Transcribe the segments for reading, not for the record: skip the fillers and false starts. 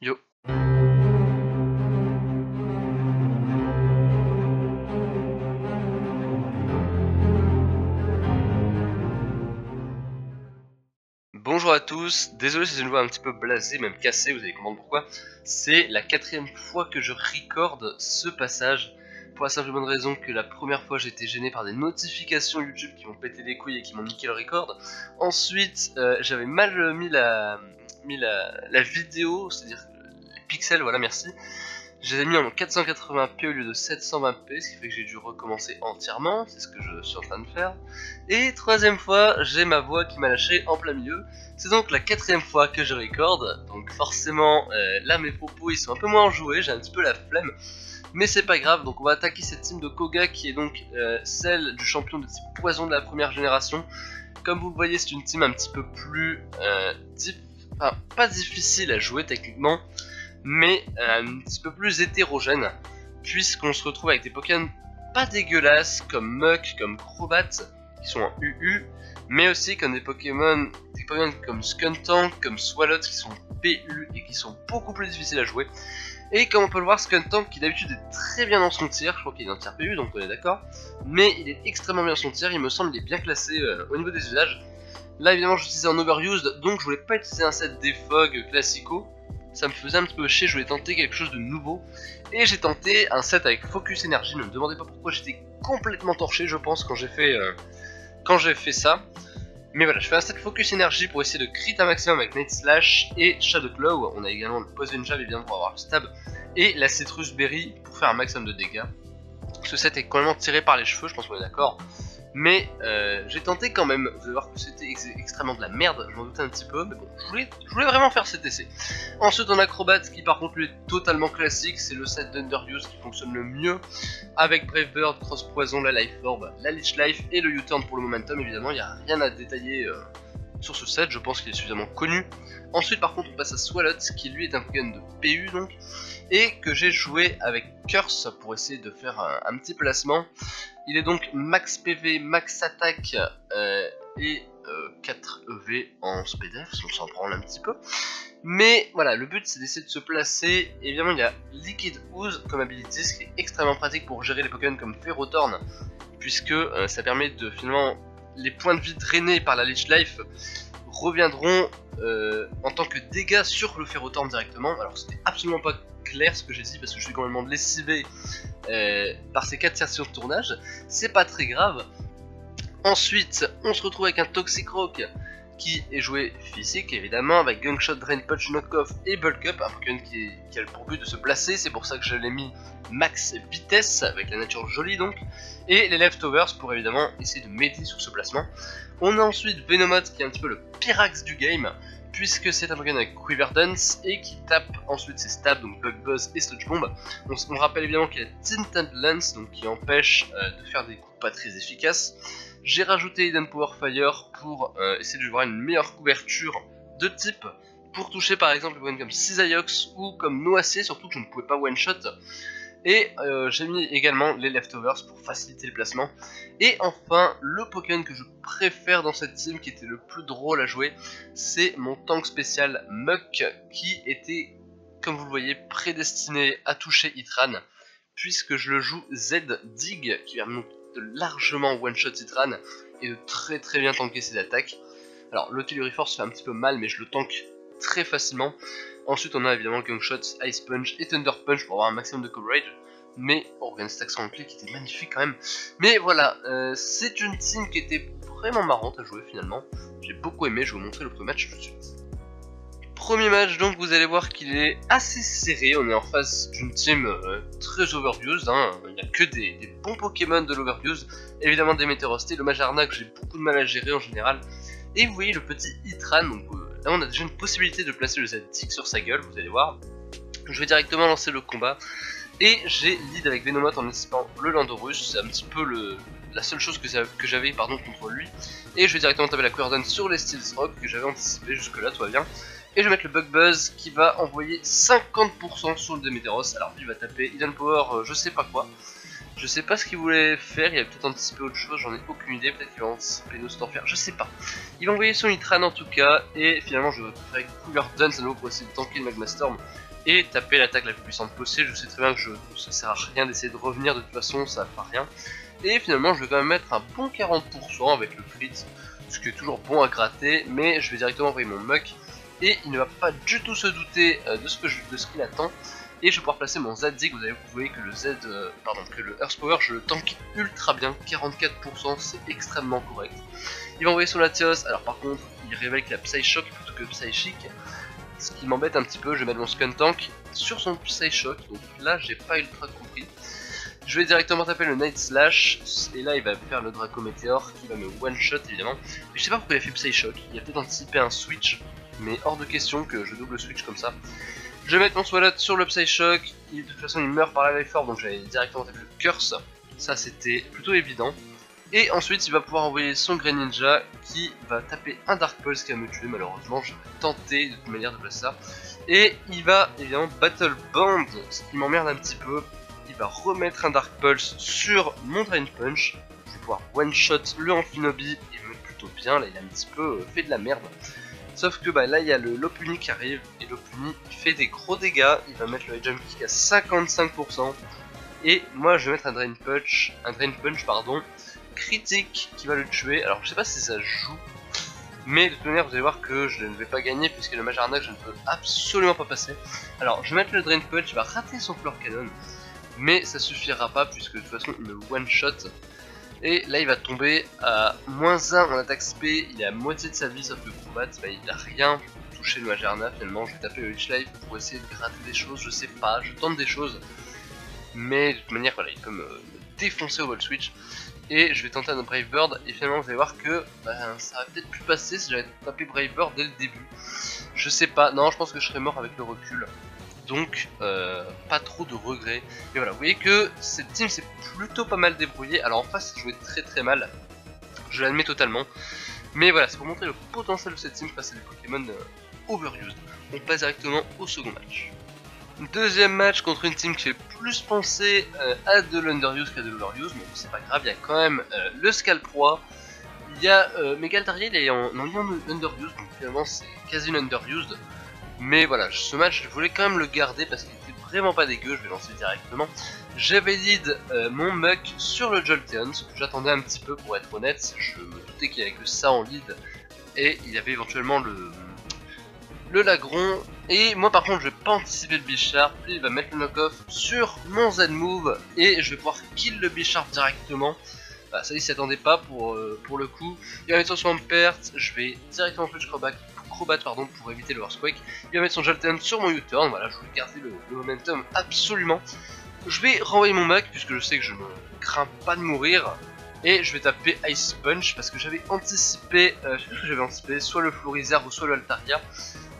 Yo. Bonjour à tous, désolé si je une voix un petit peu blasée, même cassée, vous allez comprendre pourquoi. C'est la 4ème fois que je recorde ce passage, pour la simple et bonne raison que la première fois j'étais gêné par des notifications YouTube qui m'ont pété les couilles et qui m'ont niqué le record. Ensuite, j'avais mal mis la vidéo, c'est-à-dire les pixels, voilà merci. Je les ai mis en 480p au lieu de 720p, ce qui fait que j'ai dû recommencer entièrement, c'est ce que je suis en train de faire. Et troisième fois, j'ai ma voix qui m'a lâché en plein milieu. C'est donc la 4ème fois que je recorde, donc forcément là mes propos ils sont un peu moins enjoués, j'ai un petit peu la flemme. Mais c'est pas grave, donc on va attaquer cette team de Koga qui est donc celle du champion de type poison de la première génération. Comme vous le voyez, c'est une team un petit peu plus, enfin pas difficile à jouer techniquement, mais un petit peu plus hétérogène, puisqu'on se retrouve avec des Pokémon pas dégueulasses comme Muk, comme Crobat, qui sont en UU, mais aussi comme des Pokémon comme Skuntank, comme Swalot, qui sont PU et qui sont beaucoup plus difficiles à jouer. Et comme on peut le voir, Skuntank qui d'habitude est très bien dans son tir, je crois qu'il est en tir PU donc on est d'accord, mais il est extrêmement bien dans son tir, il me semble qu'il est bien classé au niveau des usages. Là évidemment j'utilisais un Overused, donc je voulais pas utiliser un set Defog classico, ça me faisait un petit peu chier, je voulais tenter quelque chose de nouveau. Et j'ai tenté un set avec Focus Energy, ne me demandez pas pourquoi, j'étais complètement torché je pense quand j'ai fait ça. Mais voilà, je fais un set Focus Energy pour essayer de crit un maximum avec Night Slash et Shadow Claw. On a également le Poison Jab évidemment pour avoir le stab, et la Citrus Berry pour faire un maximum de dégâts. Ce set est complètement tiré par les cheveux, je pense qu'on est d'accord. Mais j'ai tenté quand même, vous allez voir que c'était extrêmement de la merde, je m'en doutais un petit peu, mais bon, je voulais vraiment faire cet essai. Ensuite on a Crobat qui par contre lui est totalement classique, c'est le set d'Underuse qui fonctionne le mieux, avec Brave Bird, Cross Poison, la Life Orb, la Leech Life et le U-Turn pour le momentum évidemment, il n'y a rien à détailler sur ce set, je pense qu'il est suffisamment connu. Ensuite par contre on passe à Swalot qui lui est un Pokémon de PU donc, et que j'ai joué avec Curse pour essayer de faire un petit placement. Il est donc max PV, max attaque et 4 EV en SPDF, on s'en prend un petit peu. Mais voilà, le but c'est d'essayer de se placer. Évidemment il y a Liquid Ooze comme ability, ce qui est extrêmement pratique pour gérer les Pokémon comme Ferrothorn, puisque ça permet de finalement, les points de vie drainés par la Leech Life reviendront en tant que dégâts sur le Ferrothorn directement. Alors c'était absolument pas clair ce que j'ai dit parce que je suis complètement lessivé par ces 4 sessions de tournage, c'est pas très grave. Ensuite on se retrouve avec un Toxic Rock qui est joué physique évidemment, avec Gunshot, Drain Punch, Knock-Off et Bulk Up, un Pokémon qui a pour but de se placer, c'est pour ça que je l'ai mis max vitesse, avec la nature jolie donc, et les Leftovers pour évidemment essayer de m'aider sur ce placement. On a ensuite Venomoth qui est un petit peu le Pyrax du game, puisque c'est un Pokémon avec Quiver Dance et qui tape ensuite ses stabs, donc Bug Buzz et Sludge Bomb. On rappelle évidemment qu'il y a Tinted Lance, donc qui empêche de faire des coups pas très efficaces. J'ai rajouté Hidden Power Fire pour essayer de voir une meilleure couverture de type, pour toucher par exemple les Pokémon comme Cisaiox ou comme Noacier, surtout que je ne pouvais pas one shot. Et j'ai mis également les Leftovers pour faciliter le placement. Et enfin, le Pokémon que je préfère dans cette team, qui était le plus drôle à jouer, c'est mon tank spécial Muk, qui était, comme vous le voyez, prédestiné à toucher Itran, puisque je le joue Z-Dig, qui va de largement one-shot Itran, et de très bien tanker ses attaques. Alors le Telluri Force fait un petit peu mal, mais je le tank très facilement. Ensuite on a évidemment Gunshot, Ice Punch et Thunder Punch pour avoir un maximum de coverage. Mais Organ Stack sans clé qui était magnifique quand même. Mais voilà, c'est une team qui était vraiment marrante à jouer finalement. J'ai beaucoup aimé, je vais vous montrer le premier match tout de suite. Premier match donc, vous allez voir qu'il est assez serré, on est en face d'une team très overused, hein. Il n'y a que des bons Pokémon de l'overuse, évidemment des Météorostés, le Majarna que j'ai beaucoup de mal à gérer en général. Et vous voyez le petit Itran, donc là on a déjà une possibilité de placer le Z-Tick sur sa gueule, vous allez voir. Je vais directement lancer le combat, et j'ai lead avec Venomoth en anticipant le Landorus, c'est un petit peu la seule chose que j'avais contre lui. Et je vais directement taper la Querdon sur les Steels Rock que j'avais anticipé, jusque là tout va bien. Et je vais mettre le Bug Buzz qui va envoyer 50% sur le Demeteros. Alors lui il va taper Hidden Power, je sais pas quoi. Je sais pas ce qu'il voulait faire, il a peut-être anticipé autre chose, j'en ai aucune idée, peut-être qu'il va anticiper nos Stormfire, je sais pas. Il va envoyer son Itran en tout cas, et finalement je vais préférer Cougar Dance à nouveau pour essayer de tanker le Magma Storm, et taper l'attaque la plus puissante possible. Je sais très bien que ça sert à rien d'essayer de revenir, de toute façon ça fera rien. Et finalement je vais quand même mettre un bon 40% avec le crit, ce qui est toujours bon à gratter, mais je vais directement envoyer mon muck et il ne va pas du tout se douter de ce qu'il attend. Et je vais pouvoir placer mon Z-Zig. Vous voyez que que le Earth Power je le tank ultra bien, 44%, c'est extrêmement correct. Il va envoyer son Latios, alors par contre il révèle qu'il a Psyshock plutôt que Psychic, ce qui m'embête un petit peu. Je vais mettre mon Skun Tank sur son Psyshock, donc là j'ai pas ultra compris. Je vais directement taper le Night Slash, et là il va faire le Draco Meteor qui va me one shot évidemment. Mais je sais pas pourquoi il a fait Psyshock, il a peut-être anticipé un switch, mais hors de question que je double switch comme ça. Je vais mettre mon Swalot sur le Psyshock, de toute façon il meurt par la Life Orb, donc j'allais directement taper le Curse, ça c'était plutôt évident. Et ensuite il va pouvoir envoyer son Grey Ninja qui va taper un Dark Pulse qui va me tuer malheureusement. Je vais tenter de toute manière de placer ça. Et il va évidemment Battle Band, ce qui m'emmerde un petit peu. Il va remettre un Dark Pulse sur mon Drain Punch. Je vais pouvoir one shot le Amphinobi et me plutôt bien. Là il a un petit peu fait de la merde. Sauf que là il y a le Lopunny qui arrive. Et Lopunny il fait des gros dégâts. Il va mettre le Jump Kick à 55%. Et moi je vais mettre un Drain Punch critique qui va le tuer. Alors je sais pas si ça joue, mais de toute manière vous allez voir que je ne vais pas gagner puisque le Majarnak je ne peux absolument pas passer. Alors je vais mettre le Drain Punch, il va rater son Floor Cannon, mais ça suffira pas puisque de toute façon il me one shot. Et là il va tomber à -1 en attaque SP, il est à moitié de sa vie sauf que combat, il a rien pour toucher le Majarnak. Finalement je vais taper le Leech Life pour essayer de gratter des choses, je sais pas, je tente des choses. Mais de toute manière voilà, il peut me défoncer au Volt Switch. Et je vais tenter un Brave Bird et finalement vous allez voir que ça va peut-être plus passer si j'avais tapé Brave Bird dès le début. Je sais pas, non je pense que je serais mort avec le recul. Donc pas trop de regrets. Mais voilà, vous voyez que cette team s'est plutôt pas mal débrouillée. Alors en face ça jouait très mal, je l'admets totalement. Mais voilà, c'est pour montrer le potentiel de cette team face à des Pokémon overused. On passe directement au second match. Deuxième match contre une team qui fait plus penser à de l'underuse qu'à de l'overuse, mais c'est pas grave, il y a quand même le Scalproie, il y a Megaltariel, il est en underuse, donc finalement c'est quasi une underused, mais voilà, ce match je voulais quand même le garder parce qu'il était vraiment pas dégueu. Je vais lancer directement. J'avais lead mon muck sur le Jolteon, ce que j'attendais un petit peu pour être honnête, je me doutais qu'il n'y avait que ça en lead, et il y avait éventuellement le Lagron, et moi par contre je vais pas anticiper le Bisharp, lui il va mettre le knock-off sur mon Z-move et je vais pouvoir kill le Bisharp directement. Bah, ça il s'y attendait pas pour le coup. Il va mettre son Swampert, je vais directement faire le Crobat pour éviter le Earthquake. Il va mettre son Jolteon sur mon U-turn, voilà, je voulais garder le momentum absolument. Je vais renvoyer mon Mac puisque je sais que je ne crains pas de mourir. Et je vais taper Ice Punch parce que j'avais anticipé, je sais plus ce que j'avais anticipé, soit le Florizard ou soit le Altaria.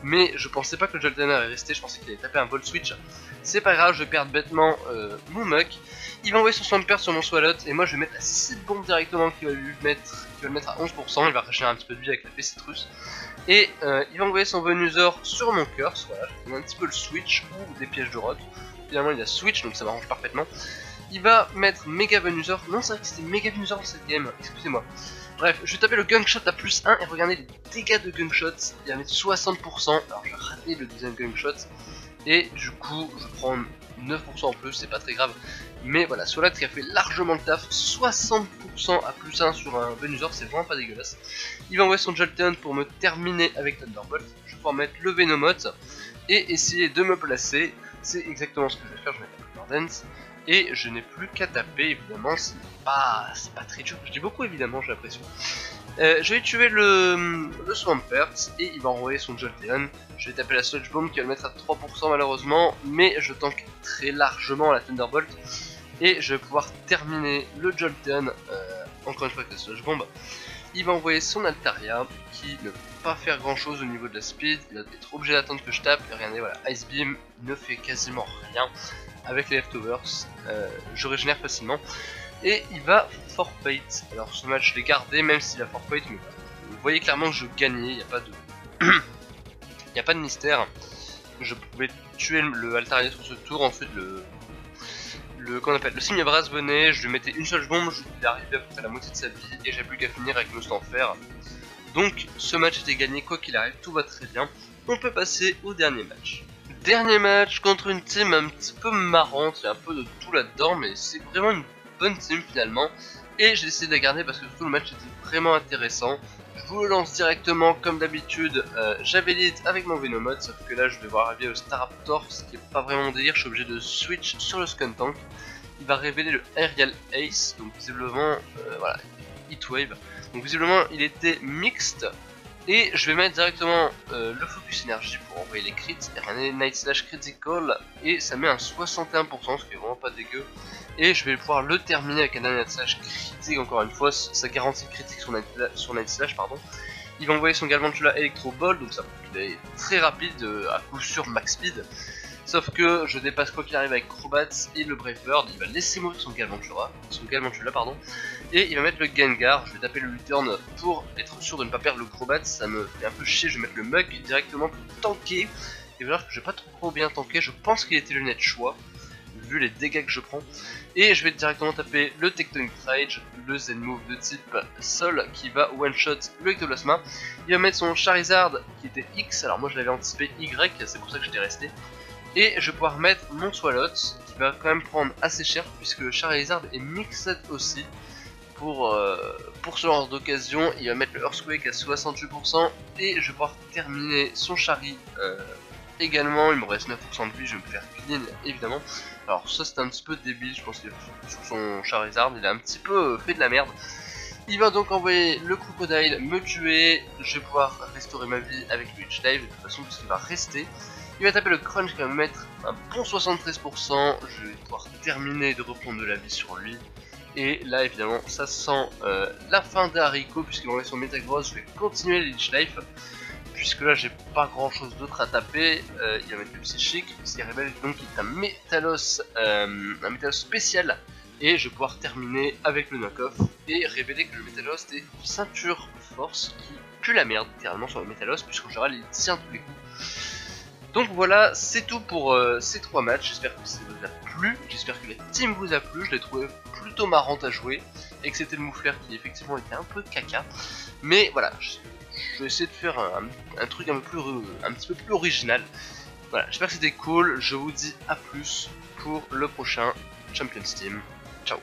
Mais je pensais pas que le Jolteon allait rester, je pensais qu'il allait taper un Volt Switch. C'est pas grave, je vais perdre bêtement mon Muck. Il va envoyer son Swampert sur mon Swalot et moi je vais mettre la Seed Bomb directement qui va le mettre à 11%. Il va régénérer un petit peu de vie avec la Citrus. Et il va envoyer son Venusaur sur mon Curse, voilà, je vais un petit peu le Switch ou des pièges de rock. Finalement il a Switch donc ça m'arrange parfaitement. Il va mettre Mega Venusaur, non c'est vrai que c'était Mega Venusaur dans cette game, excusez-moi. Bref, je vais taper le Gungshot à +1 et regardez les dégâts de Gungshot, il va mettre 60%, alors je vais rater le deuxième Gungshot. Et du coup je prends 9% en plus, c'est pas très grave. Mais voilà, Swalot qui a fait largement le taf, 60% à +1 sur un Venusaur, c'est vraiment pas dégueulasse. Il va envoyer son Jolteon pour me terminer avec Thunderbolt. Je vais pouvoir mettre le Venomoth et essayer de me placer. C'est exactement ce que je vais faire, je vais mettre la Couleur Dance. Et je n'ai plus qu'à taper, évidemment, c'est pas très dur. Je dis beaucoup, évidemment, j'ai l'impression. Je vais tuer le Swampert et il va envoyer son Jolteon. Je vais taper la Sludge Bomb qui va le mettre à 3% malheureusement, mais je tank très largement la Thunderbolt. Et je vais pouvoir terminer le Jolteon, encore une fois avec la Sludge Bomb. Il va envoyer son Altaria qui ne peut pas faire grand chose au niveau de la speed. Il va être obligé d'attendre que je tape. Et regardez, voilà, Ice Beam ne fait quasiment rien. Avec les leftovers, je régénère facilement. Et il va forfeit. Alors ce match je l'ai gardé même s'il a forfeit, mais vous voyez clairement que je gagnais, il n'y a pas de il n'y a pas de mystère. Je pouvais tuer le Altaria sur ce tour, ensuite qu'on appelle le signe Brass venait, je lui mettais une seule bombe, il est arrivé à peu près à la moitié de sa vie et j'ai plus qu'à finir avec Most en fer. Donc ce match était gagné quoi qu'il arrive, tout va très bien. On peut passer au dernier match. Dernier match contre une team un petit peu marrante, il y a un peu de tout là-dedans, mais c'est vraiment une bonne team finalement. Et j'ai décidé de la garder parce que tout le match était vraiment intéressant. Je vous le lance directement comme d'habitude, j'avais lead avec mon Venomoth, sauf que là je vais voir arriver le Staraptor, ce qui est pas vraiment mon délire, je suis obligé de switch sur le Skuntank. Il va révéler le Aerial Ace, donc visiblement, voilà, Heatwave. Donc visiblement il était mixte. Et je vais mettre directement le focus énergie pour envoyer les crits, un Night Slash critical, et ça met un 61%, ce qui est vraiment pas dégueu. Et je vais pouvoir le terminer avec un Night Slash critique encore une fois, ça garantit critique sur Night Slash, pardon. Il va envoyer son Galvantula Electro Ball, donc ça est très rapide, à coup sûr max speed. Sauf que je dépasse quoi qu'il arrive avec Crobats et le Brave Bird, il va laisser mourir son Galvantula, pardon, et il va mettre le Gengar. Je vais taper le U-turn pour être sûr de ne pas perdre le Crobats, ça me fait un peu chier, je vais mettre le Mug directement pour tanker. Et voir que je vais pas trop bien tanker, je pense qu'il était le net choix, vu les dégâts que je prends. Et je vais directement taper le Tectonic Rage, le Zen Move de type Sol qui va one-shot le Ectoplasma. Il va mettre son Charizard qui était X, alors moi je l'avais anticipé Y, c'est pour ça que j'étais resté. Et je vais pouvoir mettre mon Swalot qui va quand même prendre assez cher puisque Charizard est mixed aussi. Pour ce genre d'occasion, il va mettre le Earthquake à 68% et je vais pouvoir terminer son Chari également. Il me reste 9% de vie, je vais me faire clean évidemment. Alors ça c'est un petit peu débile, je pense que sur son Charizard il a un petit peu fait de la merde. Il va donc envoyer le Crocodile me tuer, je vais pouvoir restaurer ma vie avec le H-Dive de toute façon puisqu'il va rester. Il va taper le Crunch qui va me mettre un bon 73%, je vais pouvoir terminer et de reprendre de la vie sur lui. Et là évidemment ça sent la fin d'Haricot puisqu'il va envoyer son Metagross, je vais continuer le Leech Life. Puisque là j'ai pas grand chose d'autre à taper, il va mettre le Psychique, ce qui révèle donc qu'il est un Métalos spécial. Et je vais pouvoir terminer avec le knock-off et révéler que le Métalos est ceinture force qui pue la merde littéralement sur le Métalos puisqu'en général il tient tous les coups. Donc voilà, c'est tout pour ces 3 matchs, j'espère que ça vous a plu, j'espère que la team vous a plu, je l'ai trouvé plutôt marrante à jouer, et que c'était le moufleur qui effectivement était un peu caca, mais voilà, je vais essayer de faire un truc un petit peu plus original. Voilà, j'espère que c'était cool, je vous dis à plus pour le prochain Champions Team, ciao.